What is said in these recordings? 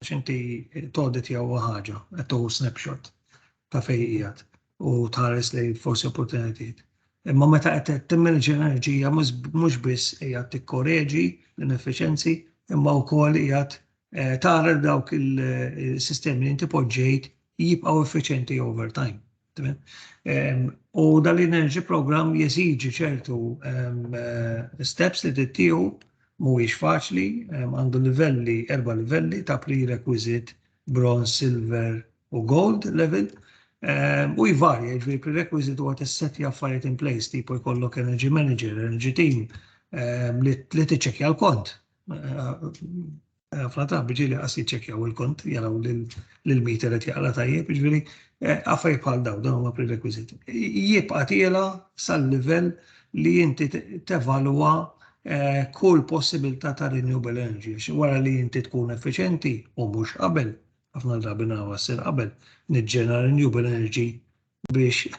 xinti todet jew ħaġa, qed tuħu snapshot ta' fejqijat u tħares li forsi opportunitiet. Imma meta qed timmanage l-enerġija mhux biss qiegħed tikkoreġi l-ineffiċjenzi, imma wkoll qiegħed tara dawk il-sistemi li inti poġġejt jibqgħu effiċjenti over time. U dal-energy program jeżiġi ċertu steps li tittieħu mhuwiex faċli, għandu livelli, 4 livelli ta' prerequisite, bronze, silver u gold level. U jvarja, ġviri prerequisite huwa tissetti affarijiet in place, tipo jkollok energy manager, energy team, li tiċċekkja l-kont. Ħafna drabi ġieli qas jiċċekkjaw il-kont, jaraw l-meter qed jaqla tajjeb, ġviri affarijiet bħal dawn huma prerequisite. Jibqa' tiela sal-livell li inti tevalwa kull possibilità ta' renewable energy. Wara li inti tkun effiċjenti u mhux qabel, ħafna drabi nawassir qabel, niġġenera renewable energy biex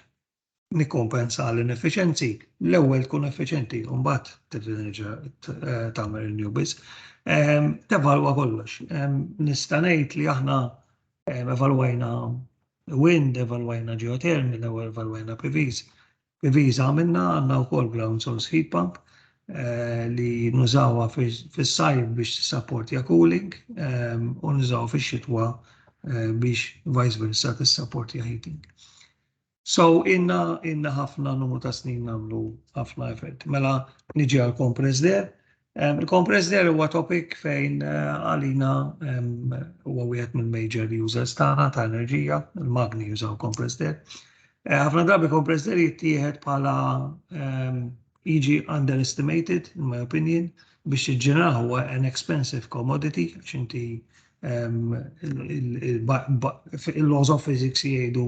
nikkompensa l-ineffiċjenzi. L-ewwel tkun effiċjenti u mbagħad tirreġa' tagħmel renewables. Tevalwa kollox. Nista' ngħid li aħna evalwajna wind, evalwajna geothermal, evalwajna PVs. PVs għandna wkoll ground source heat pump li nużawha fis-sajf biex tissapportja cooling u nużawha fix-xitwa biex vice versa tissapportja heating. So inna ħafna numru ta' snin nagħmlu ħafna effett. Mela niġi għal compressed air. Il-compressed air huwa topic fejn għalina huwa wieħed mill-major users tagħna ta' enerġija, il-magni jużaw compressed air. Ħafna drabi compressed air jittieħed bħala jiġi underestimated, in my opinion, biex jiġġeneraw huwa an expensive commodity, għax inti il-laws of physics jgħidu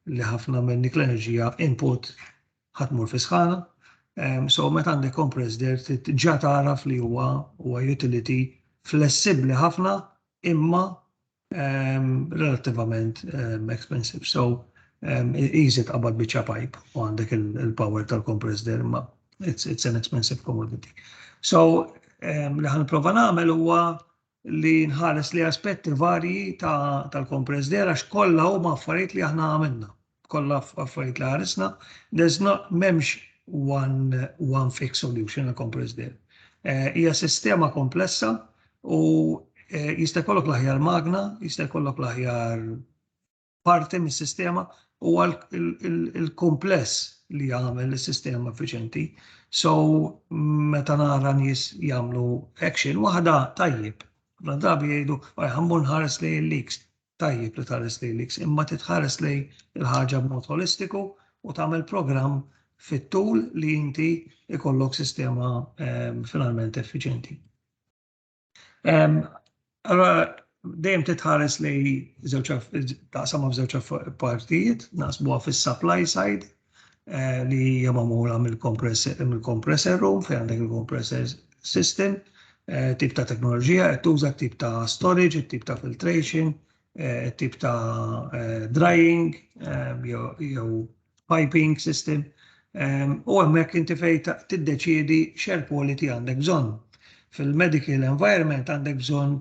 li ħafna minn dik l-enerġija input ħatmur fi sħana. So meta għandek compressed air ġa taraf li huwa utility flessibbli ħafna imma relativament expensive. So easy tqabad biċċa pipe u għandek il-power tal-compressed air imma it's an expensive commodity. So li ħanprova nagħmel huwa li nħares li aspetti varji tal-compressed air għax kollha huma affarijiet li aħna għamilna. Kollha affarijiet li ħaresna. M'hemmx one fixed solution għal compressed air. Hija sistema komplessa u jista' jkollok l-aħjar magna, jista' jkollok l-aħjar parti mis-sistema u il-kompless li jagħmel is-sistema effiċjenti. So meta nara nies jagħmlu action waħda tajjeb. Drabi jgħidu ħammur nħares lejn il-leaks. Tajjeb li tħares lejn il-leaks, imma titħares lejn il-ħaġa b'mod holistiku u tagħmel programm fit-tul li inti ikollok sistema finalment effiċjenti. Allora dejjem titħares lejn taqsamha f'żewġ partijiet, naqsbuha fis-supply side li hija magħmula mill-compressor room fejn għandek il-compressor system, tip ta' teknoloġija, qed tuża tip ta' storage, tip ta' filtration, tip ta' drying, jew piping system. U hemmhekk inti fejn tiddeċiedi x'air quality għandek bżonn. Fil-medical environment għandek bżonn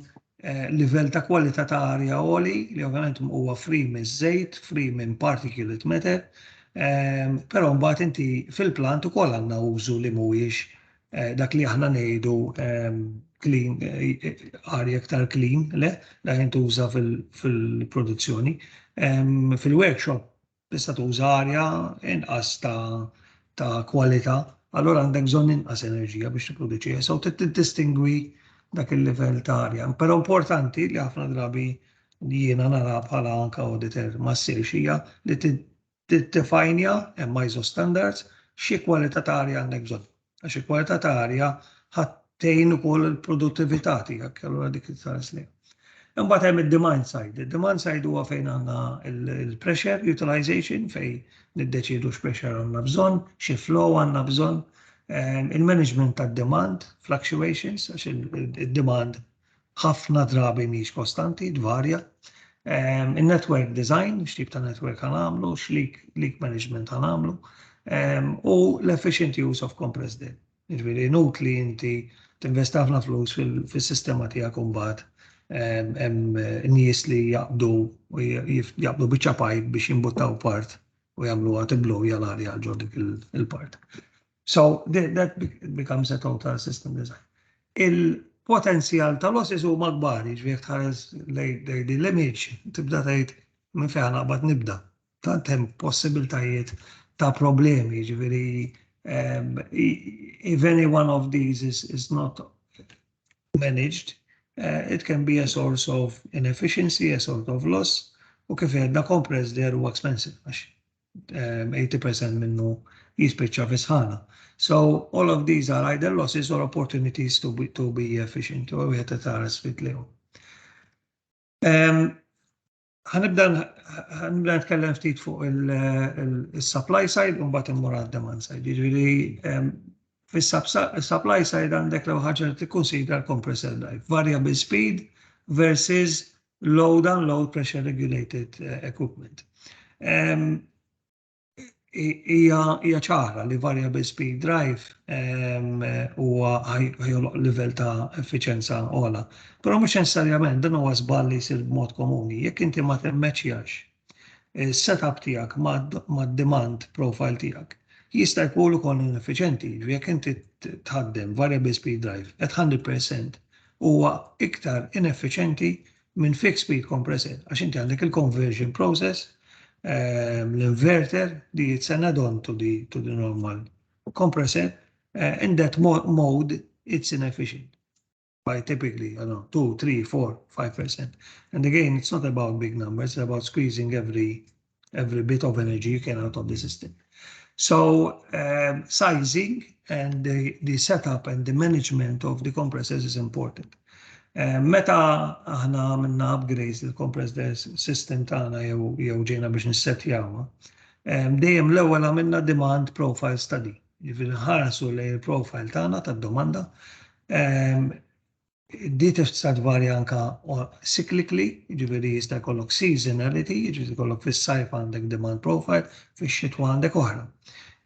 livell ta' kwalità ta' arja għoli li ovvjament huwa free miż-żejt, free minn particulate matter, però mbagħad inti fil-plant ukoll għandna użu li mhuwiex dak li aħna ngħidu clean, arja aktar clean, le jintuża fil-produzzjoni. Fil-workshop tista' tuża arja inqas ta' kwalità, allura għandek bżonn inqas enerġija biex tipproduċiha. So tittistingwi dak il-livell ta' arja. Però importanti li ħafna drabi li jiena nara bħala anke auditor ma ssirx hija li tiddefinja hemm ISO standards xi kwalità ta' arja għandek bżonn. Għax il-kwalità ta' arja ħattejn ukoll il-produttività tiegħek, allura dik tħares lejha. Imbagħad hemm id-demand side. Id-demand side huwa fejn għandna il-pressure utilization fejn niddeċiedu x'pressure għandna bżonn, xi flow għandna bżonn, il-management tad-demand, fluctuations, għax id-demand ħafna drabi mhix kostanti, tvarja. Il-network design, x'tip ta' network ħanamlu, x'leak management ħanamlu, u l-efficient use of compressed air. Jiġifieri inutli inti tinvesti ħafna flus fis-sistema tiegħek imbagħad hemm nies li jaqbdu biċċa pajp biex jimbuttaw part u jagħmluha tiblow l-arja ġo dik il-part. So that becomes a total system design. Il-potenzjal tal-losses huma kbar, jiġifieri tħares lejn l-image tibda tgħid minn fejn naqbad nibda. Tant hemm possibiltajiet ta' problemi, jiġifieri if any one of these is not managed, it can be a source of inefficiency, a sort of loss, u kif għedna compressed air huwa expensive, għax 80% minnu jispiċċa fi sħana. So all of these are either losses or opportunities to be efficient, u għet taras fit-lew. Ħanibda nitkellem ftit fuq il-supply side u mbagħad immur għad-demand side. Jiġifieri fis-supply side għandek l ħaġa tikkunsidra l-compressor drive, variable speed versus load and load pressure regulated equipment. Hija ċara li variable speed drive huwa ħajoloq livell ta' effiċenza ogħla. Però mhux necessarjament dan huwa żball li jsir b'mod komuni. Jekk inti ma timmeċċjax is-setup tiegħek mad-demand profile tiegħek, jista' jkun ukoll ineffiċjenti. Jekk inti tħaddem variable speed drive at 100% huwa iktar ineffiċjenti minn fixed speed compressor għax inti għandek il-conversion process, l-inverter li it's an add-on to the normal compressor. In that mode it's inefficient by typically 2, 3, 4, 5%. And again, it's not about big numbers, it's about squeezing every bit of energy you can out of the system. So sizing and the setup and the management of the compressors is important. Meta aħna minna upgrades il-compressor system tagħna jew ġejna biex nissettjawha, dejjem l-ewwel għamilna demand profile study. Jiġifieri ħarsu lejn il-profile tagħna tad-domanda. Di tista' tvarja anke cyclically, jiġifieri jista' jkollok seasonality, jiġifieri jkollok fis-sajf għandek demand profile, fix-xitwa għandek oħra.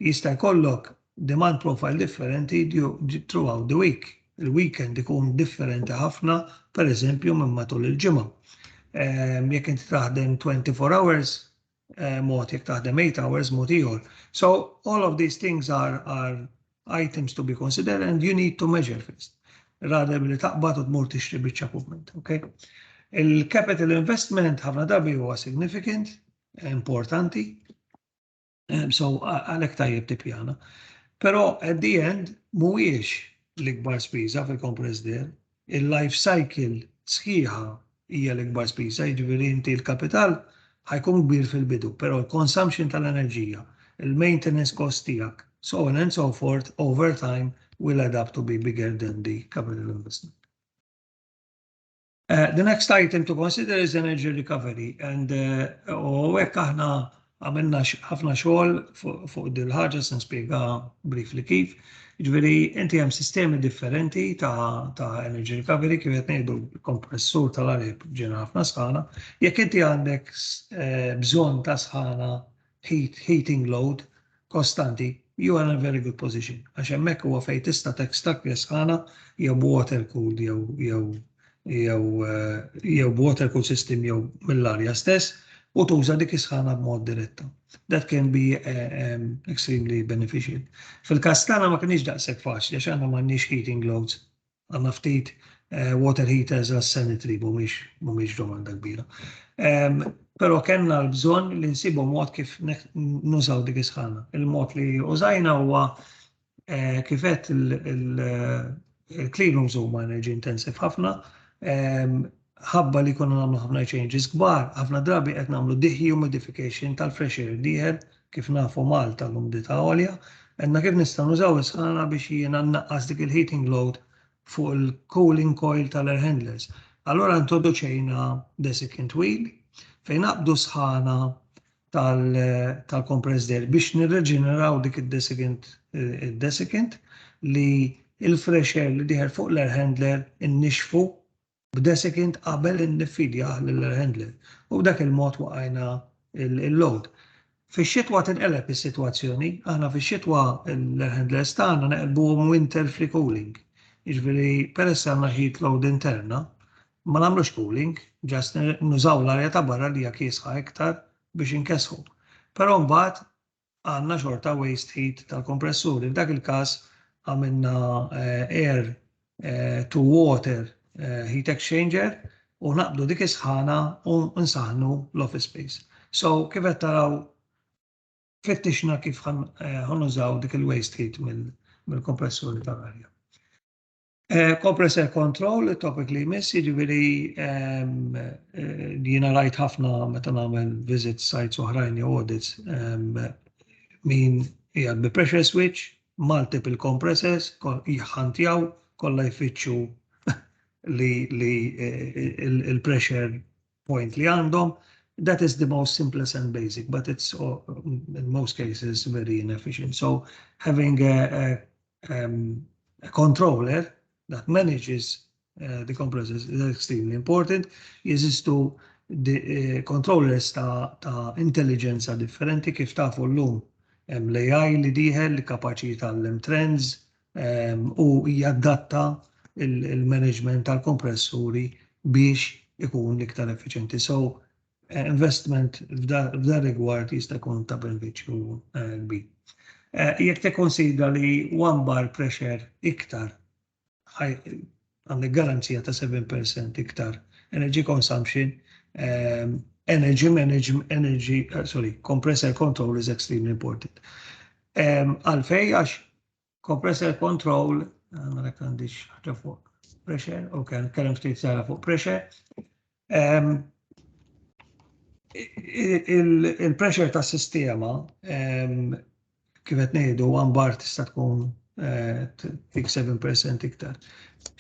Jista' jkollok demand profile differenti throughout the week. Il-weekend ikun differenti ħafna, per eżempju, minn matul il-ġimgħa. Jekk inti taħdem 24 hours, mod jekk taħdem 8 hours mod ieħor. So all of these things are items to be considered and you need to measure first. Rather billi taqbad u tmur tixtri biċċa equipment, okay? Il-capital investment ħafna drabi huwa significant, importanti, so għalhekk tajjeb tippjana. Però at the end mhuwiex l-ikbar spiża fil-compressed air, il-life cycle sħiħa hija l-ikbar spiża, jiġifieri inti l-kapital ħajkun kbir fil-bidu, però l-consumption tal-enerġija, il-maintenance cost tiegħek, so on and so forth, over time will add up to be bigger than the capital investment. The next item to consider is energy recovery, and hekk aħna għamilna ħafna xogħol fuq dil-ħaġa se nispjega briefly kif. Ġifieri inti hemm sistemi differenti ta' energy recovery kif qed ngħidu l-kompressur tal-arja ġena ħafna sħana. Jekk inti għandek bżonn ta' sħana heating load kostanti, you are in a very good position. Għax hemmhekk huwa fejn tista' tekstakja sħana jew water cooled jew water cooled system jew mill-arja stess u tuża dik is-sħana b'mod diretta. That can be extremely beneficial. Fil-każ tagħna ma kienx daqshekk faċli għax aħna m'għandniex heating loads. Għandna ftit water heaters għas-sanitary mhumiex domanda kbira. Però kellna l-bżonn li nsibu mod kif nużaw dik is-sħana. Il-mod li użajna huwa kif qed il-clean rooms huma energy intensive ħafna, ħabba li konna nagħmlu ħafna changes kbar, ħafna drabi qed nagħmlu dehumidification tal-fresh air dieħel kif nafu Malta l-umdità għolja, għandna kif nistgħu nużaw is-sħana biex jiena nnaqqas dik il-heating load fuq il-cooling coil tal-air handlers. Allura introduċejna desiccant wheel fejn naqbdu sħana tal-compressed air biex nirreġeneraw dik id-desiccant li il-fresh air li dieħel fuq l-air handler innixfu b'desiccant qabel innifidja lill-air handler. U b'dak il-mod waqajna il-load. Fix-xitwa tinqeleb is-sitwazzjoni, aħna fix-xitwa l-air handlers tagħna neqlbuhom winter free cooling. Jiġifieri peress għandna heat load interna, ma nagħmlux cooling, ġast nużaw l-arja ta' barra li hija kiesħa iktar biex inkesħu. Però mbagħad għandna xorta waste heat tal-kompressuri. F'dak il-każ għamilna air to water heat exchanger u naqbdu dik isħana u nsaħnu l-office space. So kif qed taraw fittixna kif ħanużaw dik il-waste heat mill-kompressuri tal-arja. Compressor control, topic li jmiss, jiġifieri jiena rajt ħafna meta nagħmel visit sites oħrajn jew audits min hija bi pressure switch, multiple compressors, jħantjaw kollha jfittxu li il-pressure point li għandhom. That is the most simplest and basic, but it's in most cases very inefficient. So having a controller that manages the compressors is extremely important. Jeżistu controllers ta' intelligenza differenti kif tafu llum hemm l-AI li dieħel li kapaċi jitgħallem trends u jadatta il-management tal-kompressuri biex ikun iktar effiċenti. So investment f'da rigward jista' jkun ta' benefiċċju kbir. Jekk tikkonsidra li 1 bar pressure iktar għandek garanzija ta' 7% iktar energy consumption, compressor control is extremely important. Għalfej għax compressor control, għandek għandix ħaġa fuq pressure, kellem ftit sara fuq pressure. Il-pressure ta' sistema kif qed ngħidu 1 bar tista' tkun tik 7% iktar.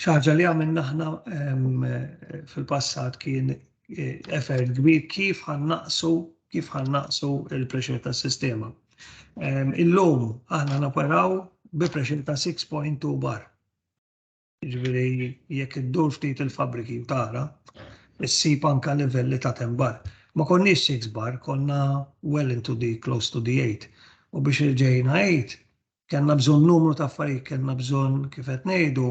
Xaġa li għamilna aħna fil-passat kien effort kbir kif ħannaqsu il-pressure tas-sistema. Illum aħna naparaw bi pressure ta' 6.2 bar. Jiġifieri jekk iddur ftit il-fabbriki u tara, issib anke livelli ta' 10 bar. Ma konniex 6 bar, konna well into the close to the 8. U biex irġejna 8, kellna bżonn numru ta' affarijiet, kellna bżonn kif qed ngħidu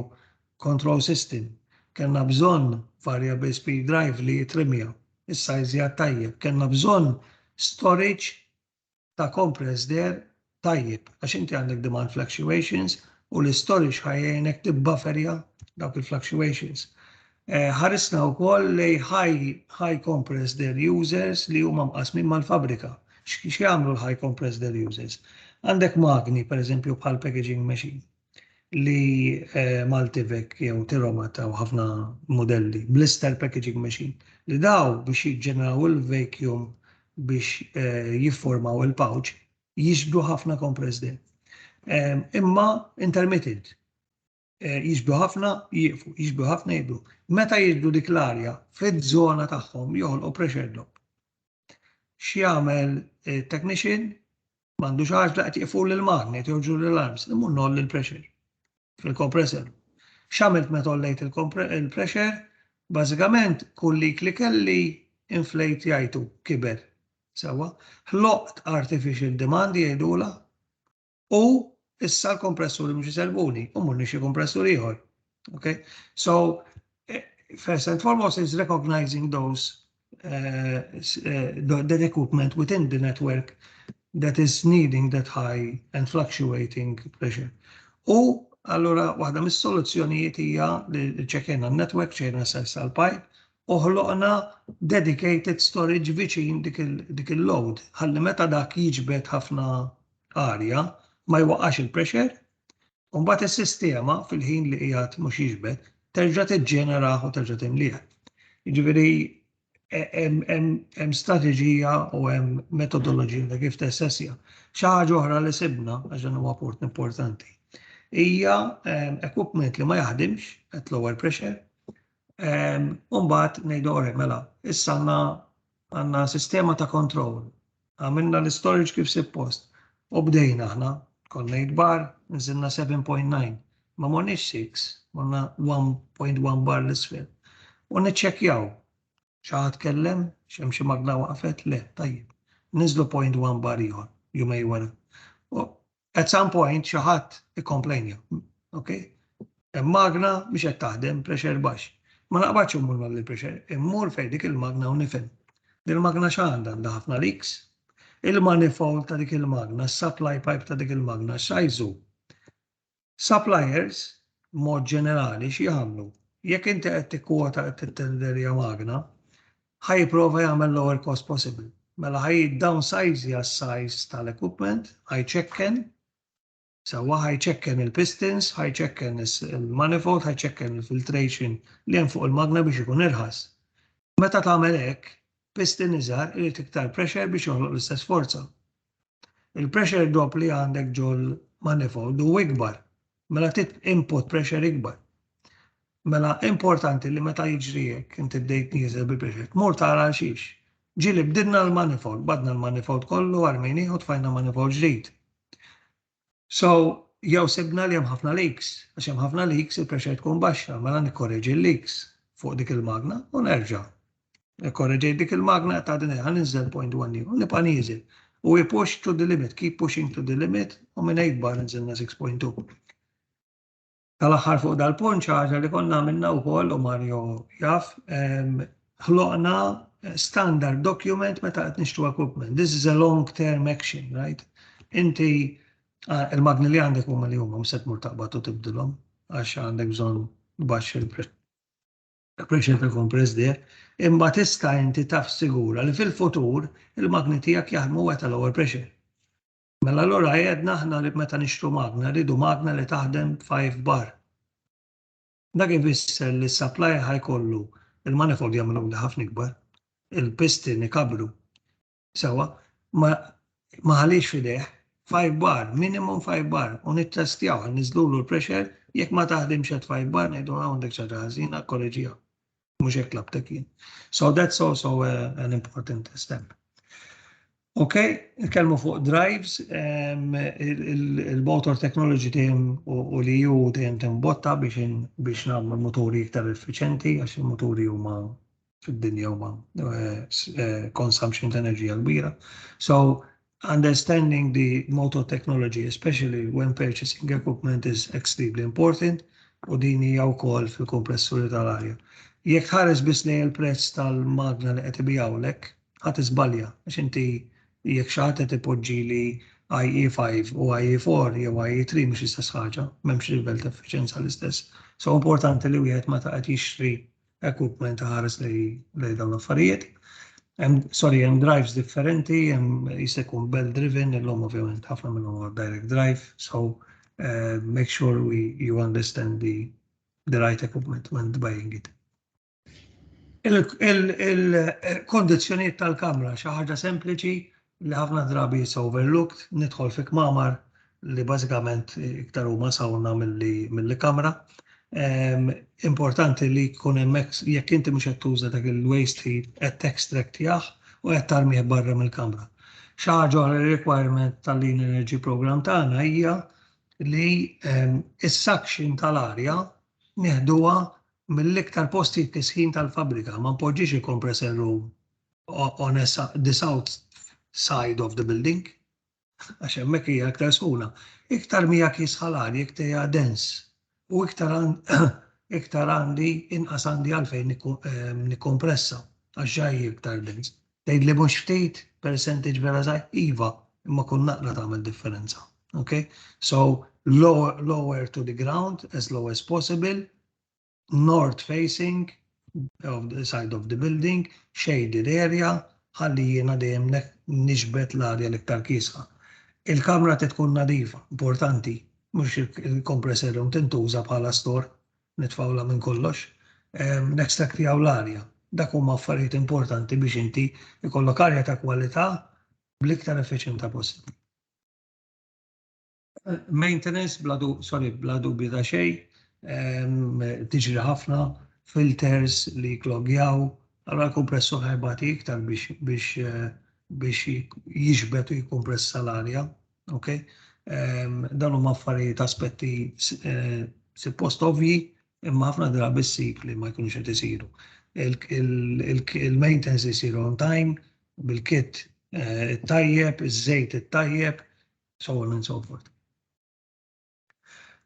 control system, kellna bżonn variable speed drive li jitrimja, is-size hija tajjeb, kellna bżonn storage ta' compressed air tajjeb, għax inti għandek demand fluctuations u l-storage ħajjejnek tibbufferja dawk il-fluctuations. Ħarisna wkoll li high compressed air users li huma mqasmin mal-fabrika. X'jagħmlu l-high compressed air users? Għandek magni, per eżempju, bħal packaging machine, li Multivec jew Tiromat u ħafna modelli, blister packaging machine, li daw biex jiġġeneraw il-vacuum biex jifformaw il-pouch, jixbdu ħafna compressed air. Imma intermittent, jixbdu ħafna, jieqfu, jixbdu ħafna jibdu. Meta jixbdu dik l-arja, fid-żona tagħhom joħolqu pressure drop. X'jagħmel technician? M'għandux għaġla qed jieqfu lill-magnet joħorġu l-alarms, imur noll il-pressure fil-kompressor. X'għamilt meta ollejt il-pressure? Bażikament kull lik li kelli inflate jgħidu kiber. Sewwa, ħloqt artificial demand jgħidula u issa l-kompressuri mhux iselbuni u mur nixi kompressur ieħor. Okay? So first and foremost is recognizing those that equipment within the network that is needing that high and fluctuating pressure. U allura waħda mis-soluzzjonijiet hija li ċekkejna n-network, ċejna s-sal pipe, u ħloqna dedicated storage viċin dik il-load. Ħalli meta dak jiġbed ħafna arja ma jwaqqax il-pressure, u mbagħad is-sistema fil-ħin li qiegħed mhux jiġbed terġa' tiġġenera u terġa' timliha. Jiġifieri hemm strateġija u hemm metodoloġija kif tessessja. Xi ħaġa oħra li sibna għax dan huwa port importanti. Hija equipment li ma jaħdimx at lower pressure. U mbagħad ngħidu mela, issa għandna sistema ta' control. Għamilna l-storage kif suppost. U bdejna aħna, konna 8 bar, nżilna 7.9. Ma morniex 6, morna 1.1 bar l-isfel. U niċċekkjaw. Xaħat kellem, xi magna waqfet, le, tajjeb. Nizlu 0.1 bar ieħor, jumej wara. At some point, xaħat ikkomplejnja, okay? Magna biex qed taħdem pressure baxx. Ma naqbadx immur mal-pressure, immur fejn dik il-magna u nifhem. Din il-magna x'għandha għandha ħafna leaks. Il-manifold ta' dik il-magna, supply pipe ta' dik il-magna x'għajżu. Suppliers, mod ġenerali, x'jagħmlu? Jekk inti qed tikkwota qed tittenderja magna, ħajprova jagħmel lower cost possible. Mela ħaj downsize għas-size tal-equipment, ħajchecken, sewa ħajchecken il-pistons, ħajchecken il-manifold, ħajchecken il-filtration li hemm fuq il-magna biex ikun irħas. Meta tagħmel hekk, piston iżgħar irid iktar pressure biex joħloq l-istess forza. Il-pressure drop li għandek ġol manifold u ikbar, mela tit input pressure ikbar. Mela importanti li meta jiġri hekk inti bdejt nieżel bil-pressure, tmur tara xiex. Ġieli bdilna l-manifold, badna l-manifold kollu armini u tfajna manifold ġdid. So, jew sibna li hemm ħafna leaks, għax hemm ħafna leaks il-pressure tkun baxxa, mela nikkorreġi l-leaks fuq dik il-magna u nerġa'. Nikkorreġi dik il-magna ta' din ħaninżel 0.1 u nibqa' nieżel. U we push to the limit, keep pushing to the limit u minn 8 bar nżilna 6.2. Tal-aħħar fuq dal-punt ħaġa li konna minna wkoll u Mario jaf, ħloqna standard document meta qed nixtru equipment. This is a long-term action, right? Inti il-magni li għandek huma li huma mset mur taqbad u tibdilhom għax għandek bżonn baxx il-pressure tal-compress there, imma tista' inti taf sigura li fil-futur il-magni tiegħek jaħdmu wet lower pressure. Mela allura għedna aħna li meta nixtru magna rridu magna li taħdem 5 bar. Dak ifisser li s-supplier ħajkollu il-manifold jagħmlu li ħafna ikbar, il-piston ikabru. Sewa, ma ħalix fideh 5 bar, minimum 5 bar, u nittestjaw, niżlulu l-pressure, jekk ma taħdimx għad 5 bar, ngħidu għandek xi ħażina korreġija. Mhux hekk labtek jien. So that's also an important step. Okay, nitkellmu fuq drives, il-motor technology tiegħem u li ju dejjem timbotta biex nagħmlu motori iktar effiċenti għax il-motori huma fid-dinja huma consumption ta' enerġija kbira. So understanding the motor technology, especially when purchasing equipment, is extremely important u din hija wkoll fil-kompressuri tal-arja. Jekk tħares biss lejn il-prezz tal-magna li qed ibijawlek, ħadd iżbalja għax inti jekk xi ħadd qed ipoġġili IE5 u IE4 jew IE3 mhux l-istess ħaġa, m'hemmx livell ta' effiċjenza l-istess. So importanti li wieħed meta qed jixtri equipment ħares lejn dawn l-affarijiet. Hemm drives differenti, hemm jista' jkun bell driven, illum ovvjament ħafna minnhom huwa direct drive, so make sure you understand the right equipment when buying it. Il-kondizzjonijiet tal-kamra xi ħaġa sempliċi li ħafna drabi is overlooked, nidħol fi kmamar li bażikament iktar huma sawna mill-kamra. Importanti li jkun hemmhekk jekk inti mhux qed tuża dak il-waste heat qed textractjah u qed tarmih barra mill-kamra. Xi ħaġa requirement tal-Lean Energy Program tagħna hija li is-suction tal-arja nieħduha mill-iktar postijiet tisħin tal-fabrika, ma npoġġix il-compressor room on the south side of the building, għax hemmhekk hija iktar sħuna. Iktar mija kisħalari, iktar hija dense. U iktar għandi inqas għandi għalfejn nikkompressa għax ġaj iktar dens. Tgħid li mhux ftit percentage vera żgħir iva imma kun naqra tagħmel differenza. Okay? So lower to the ground as low as possible, north facing of the side of the building, shaded area, ħalli jiena dejjem nixbet l-arja l-iktar kisħa. Il-kamra tkun nadifa, importanti. Mux il-kompressor tintuża bħala stor, nitfawla minn kollox, nekstraktjaw l-arja. Dak huma affarijiet importanti biex inti ikollok arja ta' kwalità bl-iktar effiċjenti possibbli. Maintenance, bla dubju ta' xejn, tiġri ħafna, filters li jklogjaw, allura l-kompressor ħajbati iktar biex jiġbed u jikkompressa l-arja, okay? Dan huma affarijiet aspetti suppost ovvji imma ħafna drabi s-sikli ma jkunux qed isiru. Il-maintenance isir on time, bil-kit it-tajjeb, iż-żejt it-tajjeb, so on and so forth.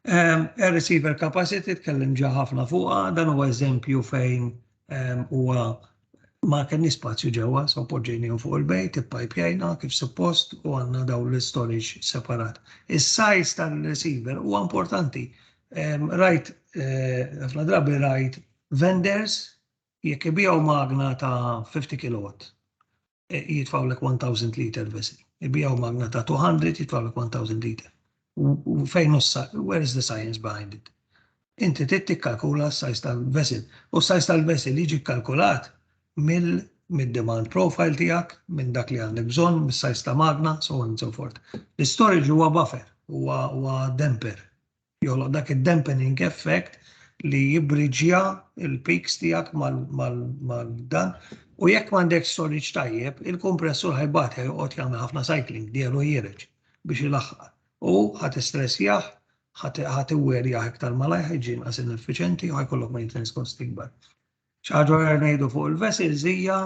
Receiver capacity tkellim ġa ħafna fuqha, dan huwa eżempju fejn huwa ma kenni spazju ġewwa, so poġġejnihom fuq il-bejt, ippajpjajna kif suppost u għandna dawn l-storage separat. Is-size tal-receiver huwa importanti. Rajt, ħafna drabi rajt vendors jekk ibijaw magna ta' 50 kilowatt, jitfawlek 1000 liter vessel. Ibijaw magna ta' 200, jitfawlek 1000 liter. U fejn where is the science behind it? Inti tikkalkula s-size tal-vessel. U s-size tal-vessel jiġi kalkulat mid-demand profile tiegħek, minn dak li għandek bżonn, mis-size ta' magna, so on and so forth. L-storage huwa buffer, huwa damper. Jolloq dak id-dampening effect li jibbriġja il-peaks tiegħek mal-dan. U jekk m'għandek storage tajjeb, il-kompressur ħajbat joqgħod jagħmel ħafna cycling, dielu jireġ biex ilaħħaq. U ħat-istressjaħ, ħat-iwerjaħ iktar malaj, ħiġi inqas ineffiċenti u ħajkollok maintenance cost ikbar. ċaġa ngħidu fuq il-vessels hija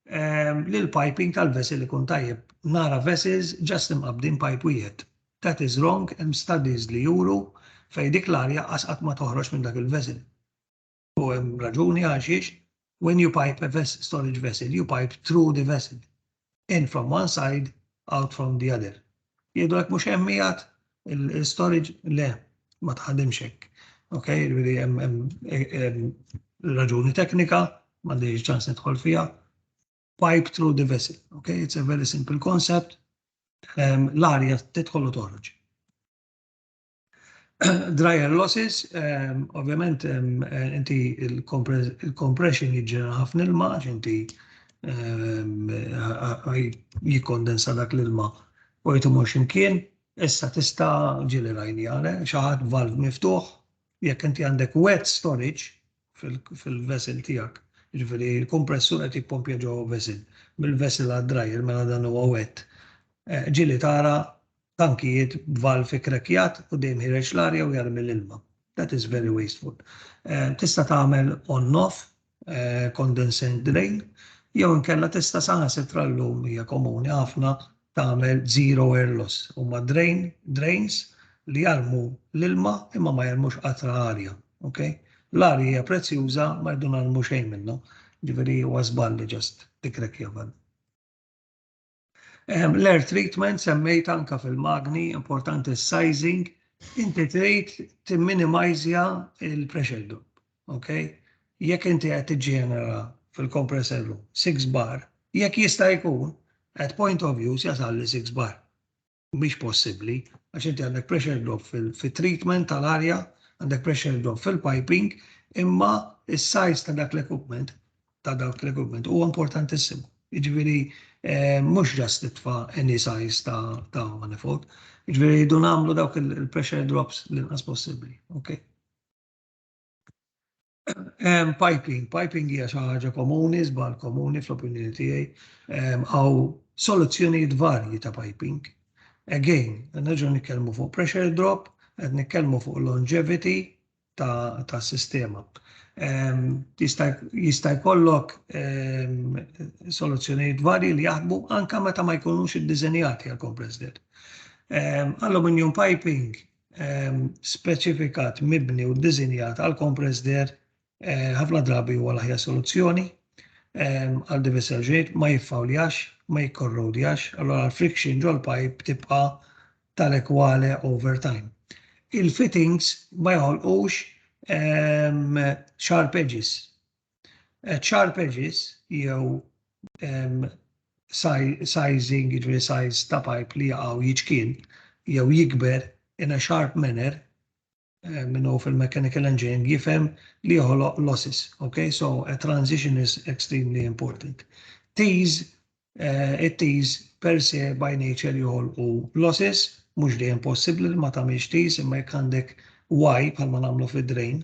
li l-piping tal-vessel ikun tajjeb. Nara vessels just imqabdin pipe wieħed. That is wrong, hemm studies li juru fejn dik l-arja qatt ma toħroġ minn dak il-vessel. U hemm raġuni għaxiex, when you pipe a storage vessel, you pipe through the vessel. In from one side, out from the other. Jgħidu għek mux hemmijat il-storage, le, ma tħadimx hekk. Okay, raġuni teknika, ma diġ ċans nidħol fija. Pipe through the vessel. Okay, it's a very simple concept. L-arja tidħol u toħroġ. Dryer losses, ovvjament inti il-compression jiġġena ħafna ilma, inti jikkondensa dak l-ilma u jtumur ximkien, issa tista' ġili rajni għale, xaħat valve miftuħ, jekk inti għandek wet storage fil-vessel tijak, ġifiri il-kompressur qed jippompja ġewwa vessel, mill-vessel għad-dryer mela dan huwa wet. Ġili tara tankijiet b'valve ikkrekkjat u dejjem ħireġ l-arja u jarmi l-ilma. That is very wasteful. Tista' tagħmel on-off, condensate drain, jew inkella tista' saħansitra llum hija komuni ħafna tagħmel zero air loss. Huma drains li jarmu l-ilma imma ma jarmux qatra arja. Okay? L-arja hija prezzjuża ma jdu nagħmlu xejn minnha. Ġifieri huwa żball li ġast tikrekkja bħal. L-air treatment semmejt anka fil-magni, importanti s-sizing, inti trid timminimizja il-pressure drop. Okay? Jekk inti qed tiġġenera fil-compressor room 6 bar, jekk jista' jkun at point of use jasal li 6 bar. Mhix possibbli, għax inti għandek pressure drop fil-treatment tal-arja, għandek pressure drop fil-piping, imma is-size ta' dak l-equipment huwa importantissimu. Jiġifieri mhux ġast titfa' any size ta' manifold. Jiġifieri jdu nagħmlu dawk il-pressure drops l-inqas possibbli. Okay? Piping hija xi ħaġa komuni, żball komuni fl-opinjoni tiegħi, għaw soluzzjonijiet varji ta' piping. Again, nerġgħu nitkellmu fuq pressure drop, qed nitkellmu fuq longevity ta' sistema. Jista' jkollok soluzzjonijiet varji li jaħdmu anke meta ma jkunux iddiżenjati għal compressor. Aluminium piping speċifikat mibni u ddiżenjat għal compressor ħafna drabi huwa l-aħjar soluzzjoni għal diversi raġunijiet ma jiffawljax, ma jikkorrodjax, allora l-friction ġol pipe tibqa' tal-ekwale over time. Il-fittings ma jħolqux sharp edges. Sharp edges jew sizing, ġifieri size ta' pipe li jaqgħu jiġkien jew jikber in a sharp manner minnu fil-mechanical engineering jifhem li joħloq losses. Okay, so a transition is extremely important. Tees per se by nature joħolqu losses, mhux dejjem possibbli li ma tagħmilx tees imma jekk għandek Y bħalma nagħmlu fid-drain,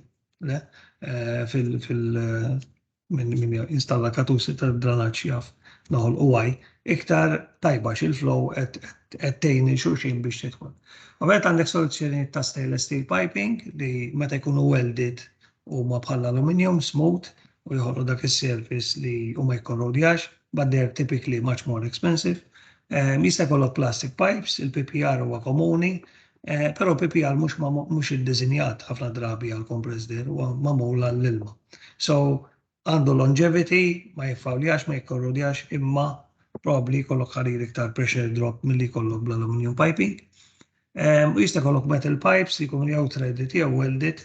min installa katusi tad-dranaġġ jaf noħolqu Y, iktar tajba il-flow qed tgħin il-xulxin biex tidħol. Ovvjament għandek soluzzjonijiet ta' stainless steel piping li meta jkunu welded huma bħal aluminium smooth u jħolqu dak is-surface li huma jkorrodjax, but they're typically much more expensive. Jista' jkollok plastic pipes, il-PPR huwa komuni, Però PPR mhux iddiżinjat ħafna drabi għal compressed air, huwa magħmul għall-ilma. So għandu longevity, ma jiffawljax, ma jikkorrodjax, imma probably kollok ħarir iktar pressure drop milli kollok bl-aluminium piping. U jista' kollok metal pipes li jkunu jew threaded jew welded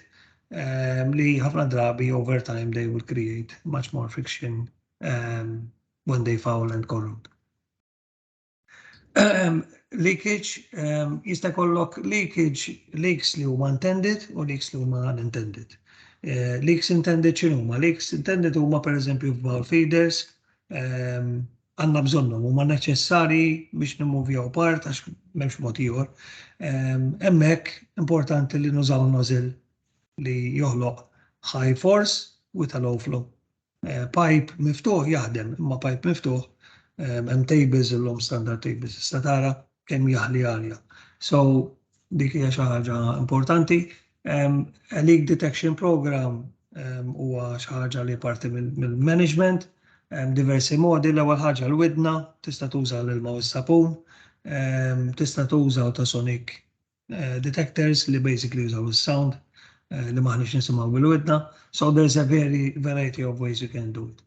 li ħafna drabi over time they will create much more friction when they foul and corrode. Leakage, jista' kollok leaks li huma intended u leaks li huma unintended. Leaks intended x'inhuma? Leaks intended huma pereżempju f'valve feeders, għandna bżonnhom huma neċessari biex nimmuvjaw part għax m'hemmx mod ieħor. Hemmhekk importanti li nużaw nozzle li joħloq high force with a low flow. Pipe miftuħ jaħdem, imma pipe miftuħ hemm tables illum standard tables issa tara kemm jaħli għalja. So dik hija xi ħaġa importanti. A leak detection program huwa xi ħaġa li parti mill-management, diversi modi, l-ewwel ħaġa l-widna, tista' tuża l-ilma u s-sapun, tista' tuża ultrasonic detectors li basically jużaw is-sound li maħniex nisimgħu bil-widna. So there's a variety of ways you can do it.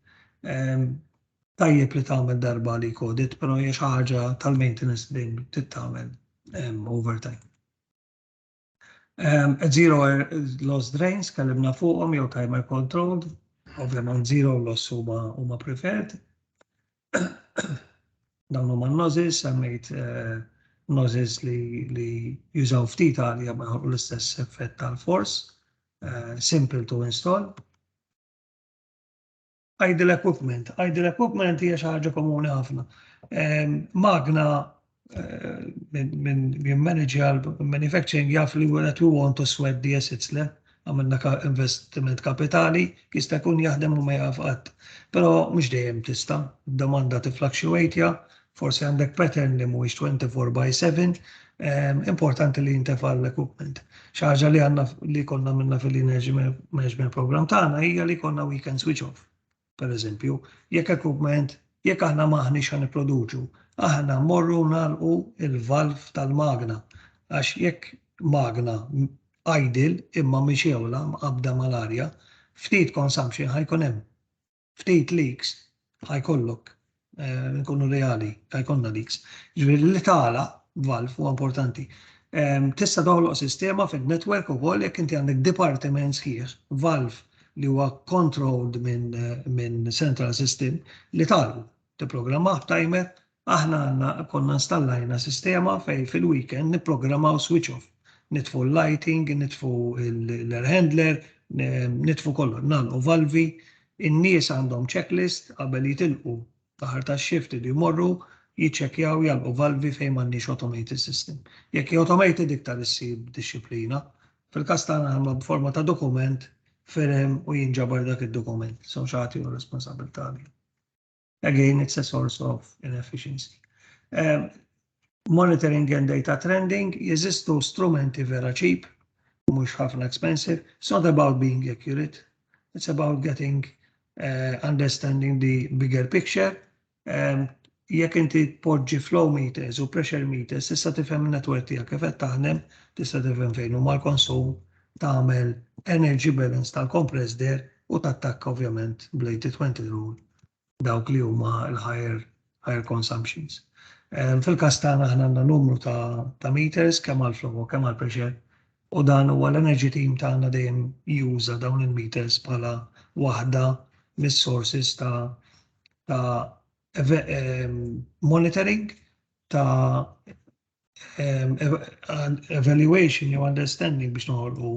Tajjeb li tagħmel darba li kodit, però hija xi ħaġa tal-maintenance dejjem titagħmel over time. Zero loss drains, kellimna fuqhom jew timer controlled, ovvjament zero loss huma preferred. Dawn huma nozzles, semmejt nozzles li jużaw ftit għalja ma jħolqu l-istess effett tal-force, simple to install. Idle equipment hija xi ħaġa komuni ħafna. Magna minn manager manufacturing jaf li that we want to sweat the assets le, għamilna investiment kapitali, jista' jkun jaħdem u ma jaf qatt. Però mhux dejjem tista', domanda tifluctuatja, forsi għandek pattern li mhuwiex 24/7, importanti li jintefa' l-equipment. Xi ħaġa li għandna li konna minna fil-energy management program tagħna hija li konna weekend switch off. Per eżempju, jekk equipment, jekk aħna maħniex ħan nipproduċu, aħna mmorru nagħlqu il-valve tal-magna. Għax jekk magna idle imma mixewla mqabda mal-arja, ftit consumption ħajkun hemm. Ftit leaks ħajkollok, nkunu reali, ħajkonna leaks. Ġifieri li tagħlaq valve huwa importanti. Tista' toħloq sistema fin-network ukoll jekk inti għandek departments sħiħ, valve li huwa controlled minn central system li talbu tipprogrammaw timer, aħna konna installajna sistema fej fil-weekend nipprogrammaw switch off. Nitfu l-lighting, nitfu l-air handler, nitfu kollu, nagħlqu valvi, in-nies għandhom checklist qabel jitilqu taħar tax-shift li jmorru jiċċekkjaw jalqu valvi fejn m'għandniex automated system. Jekk automated iktar issir disciplina, fil-każ tagħna għamlu b'forma ta' dokument firem u jinġabar dak id-dokument, so xagħti u responsabilità. Again, it's a source of inefficiency. Monitoring and data trending, jeżistu strumenti vera cheap, mhux ħafna expensive. It's not about being accurate, it's about getting understanding the bigger picture. Jekk inti tpoġġi flow meters u pressure meters, tista' tifhem in-netwerk tiegħek kif qed taħdem, tista' tifhem fejn huma l-konsum, tagħmel energy balance tal-compressed air u tattakka ovvjament bl-80-20 rule dawk li huma l-higher consumptions. Fil-każ tagħna aħna għandna numru ta' meters kemm għall-flow u kemm għall-pressure u dan huwa l-energy team tagħna dejjem juża dawn il-meters bħala waħda mis-sources ta' monitoring, ta' evaluation jew understanding biex noħolqu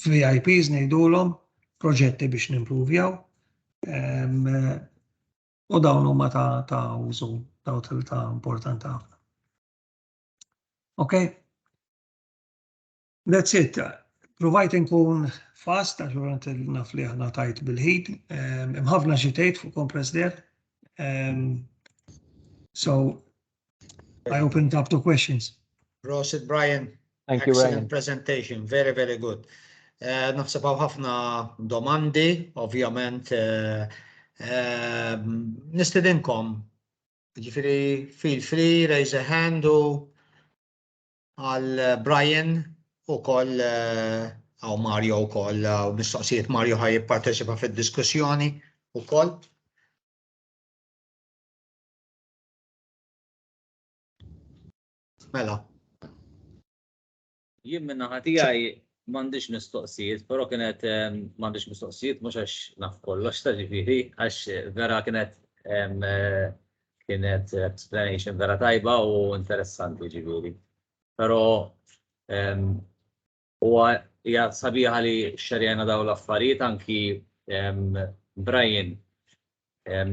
VIPs ngħidulhom proġetti biex nimpruvjaw u dawn huma ta' użu ta' utilità importanti ħafna. Okay? That's it. Provajt inkun fast għax urant naf li aħna tajt bil-ħid. Hemm ħafna xi tgħid fuq compressed air. So I open it up to questions. Prosit, Brian. Thank you, Excellent Brian. presentation. Very, very good. Naħseb hawn ħafna domandi, ovvjament. Nistedinkom, ġifieri feel free, raise a hand u għal Brian ukoll għaw Mario ukoll u mistoqsijiet Mario ħaj jipparteċipa fid-diskussjoni ukoll. Mela. Jien minna ħatijaj m'għandix mistoqsijiet, però kienet m'għandix mistoqsijiet mhux għax naf kollox ta' ġifieri, għax vera kienet explanation vera tajba u interessanti ġifieri. Però huwa hija sabiħa li xerjena daw l-affarijiet anki Brian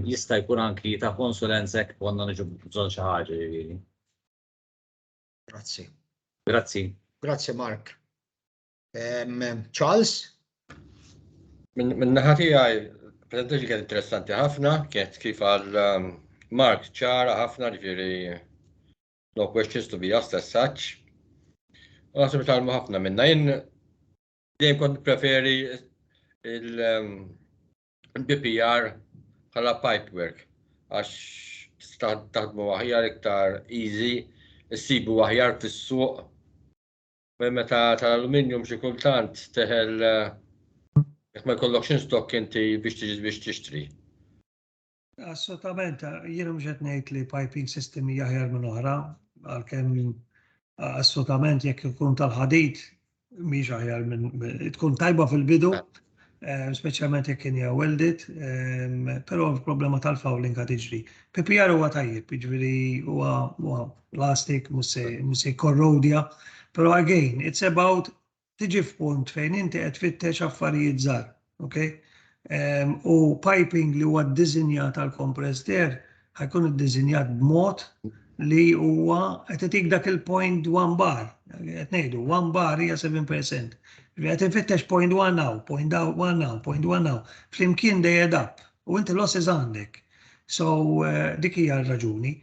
jista' jkun anki ta' konsulenza jekk konna niġu bżonn xi ħaġa ġifieri. Grazzi. Grazzi. Grazzi Mark. Charles? Min naħa tiegħi il-preżentazzjoni kienet interessanti ħafna, kienet kif għal Mark ċara ħafna, ġifieri no questions to be asked as such. U naħseb nitalmu ħafna minna. Jien dejjem kont preferi il-BPR bħala pipework għax tista' taħdmu aħjar iktar easy, issibu aħjar fis-suq. Meta tal-aluminium xi kultant teħel jekk ma jkollokx in-stock inti biex tiġi biex tixtri. Assolutament, jien mhux qed ngħid li piping system hija aħjar minn oħra, għalkemm assolutament jekk ikun tal-ħadid mhix aħjar minn tkun tajba fil-bidu, speċjalment jekk kien hija welded, però l-problema tal-fouling qed tiġri. PPR huwa tajjeb, jiġifieri huwa plastik, mhux se jkorrodja. Pero again, it's about tiġi f'punt fejn inti qed tfittex affarijiet żgħar, okay? U piping li huwa ddiżinjat għal compressed air ħajkun iddiżinjat b'mod li huwa qed itik dak il-point 1 bar. Qed ngħidu 1 bar hija 7%. Qed infittex point 1 now, point 1 now, point 1 now. Flimkien they add up u inti losses għandek. So dik hija r-raġuni.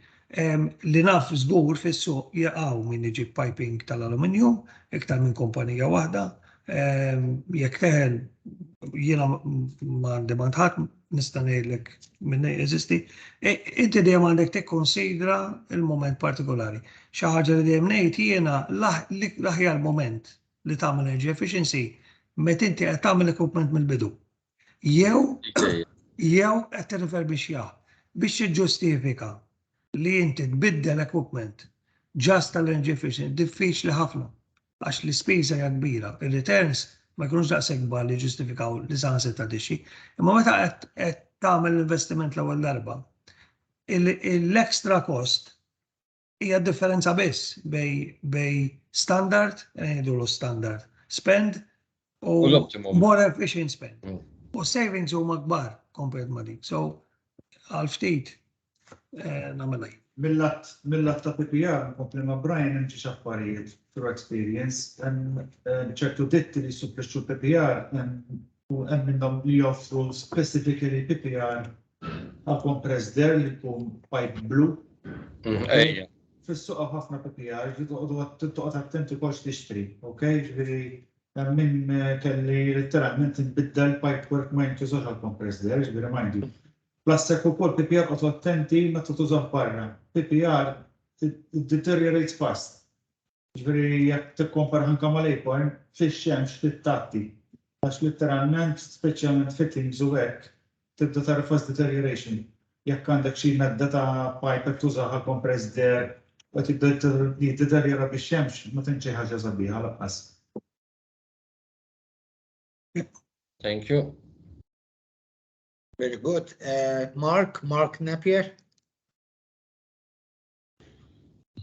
Li naf żgur fis-suq jaqgħu min iġib piping tal-aluminium iktar minn kumpanija waħda. Jekk teħel jiena ma għandi ħadd nista' ngħidlek minn jeżisti. Inti dejjem għandek tikkonsidra il-moment partikolari. Xi ħaġa li dejjem ngħid jiena l-aħjar moment li tagħmel energy efficiency meta inti qed tagħmel equipment mill-bidu. Jew qed tirriferbixxiha biex tiġġustifika li inti tbiddel equipment just tal-energy efficient diffiċli ħafna għax l-ispiża hija kbira. Ir-returns ma jkunux daqshekk kbar li ġustifikaw li saħansib tadixxi. Imma meta qed tagħmel investiment l-ewwel darba, l-extra cost hija differenza biss bej standard, ngħidulu standard spend u more efficient spend. U savings huma kbar compared ma' dik. So għal ftit nagħmel Mill-lat ta' PPR, kompli ma' Brian nġi xaffarijiet through experience, ċertu ditti li supplixxu PPR u hemm minnhom li joffru specifically PPR għal compressed air li jkun pipe blue. Fis-suq ħafna PPR, toqgħod attenti wkoll x'tixtri, okay? Ġifieri minn kelli letteralment inbiddel pipework ma jintużax għal compressed air, ġifieri mind you. Plastik ukoll PPR qgħod attenti meta tużaw barra. PPR deteriorates fast. Ġifieri jekk tikkompara anke mal-acorn fix-xemx tittatti. Għax letteralment speċjalment fittings u hekk tibda tara fast deterioration. Jekk għandek xi medda ta' pipe qed tużaha għal compressed air u tibda deteriora bix-xemx ma tinx xi ħaġa sabiħa lanqas. Thank you. Very good. Mark Napier.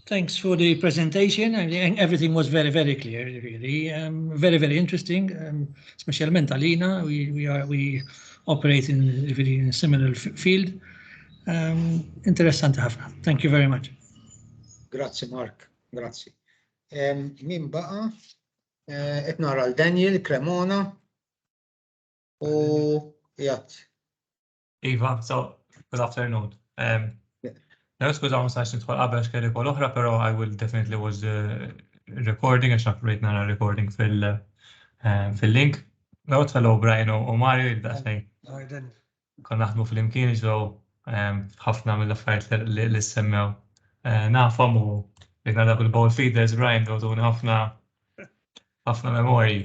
Thanks for the presentation. And everything was very, very clear, really. Very, very interesting, especially Alina. We operate in a similar field. Interessant ħafna. Thank you very much. Grazie, Mark. Grazie. Min baqa? Qed nara l-Daniel Cremona u jgħat. Iva, so good afternoon. No, skużaw ma sax nidħol qabel x'kelli kol oħra, però I will definitely was recording għax naf rejt nara recording fil-link. Għawt fellow Brian u Mario jibdaqsnej. Kon naħdmu fil-imkien ġo ħafna mill-affarijiet li semmew nafhom u Rejna dak il-bowl feeders, Brian, għoduni ħafna memorji.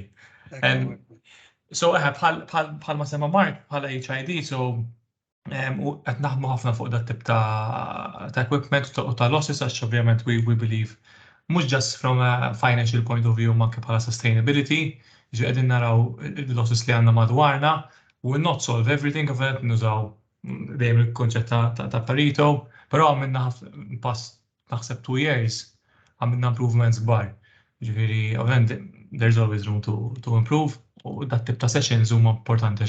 So, bħal ma sema Mark, bħala HID, so, qed naħdmu ħafna fuq dat tip ta' equipment u ta' losses, għax ovvjament we believe, mhux just from a financial point of view, ma bħala sustainability, ġi qegħdin naraw il-losses li għandna madwarna, will not solve everything, ovvjament nużaw dejjem il-konċett ta' Pareto, però għamilna pass naħseb 2 years, għamilna improvements kbar. Ġifieri, ovvjament, there's always room to improve, u dat tip ta' sessions huma importanti.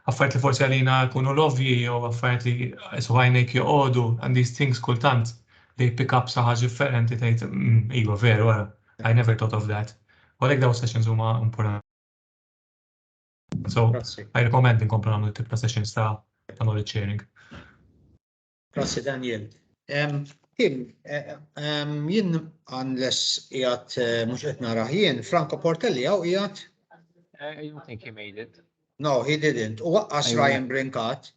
Affarijiet li forsi għalina jkunu lovji, jew affarijiet li għajnejk joqogħdu, and these things kultant they pick up sa ħaġa differenti tgħid iva veru wara. I never thought of that. Għalhekk dawn sessions huma importanti. So, I recommend inkomplu nagħmlu tip ta' sessions ta' knowledge sharing. Grazie Daniel. Tim, jien unless qiegħed mhux qed nara jien, Franco Portelli hawn qiegħed? I don't think he made it. No, he didn't. U waqqas Ryan Brinkat?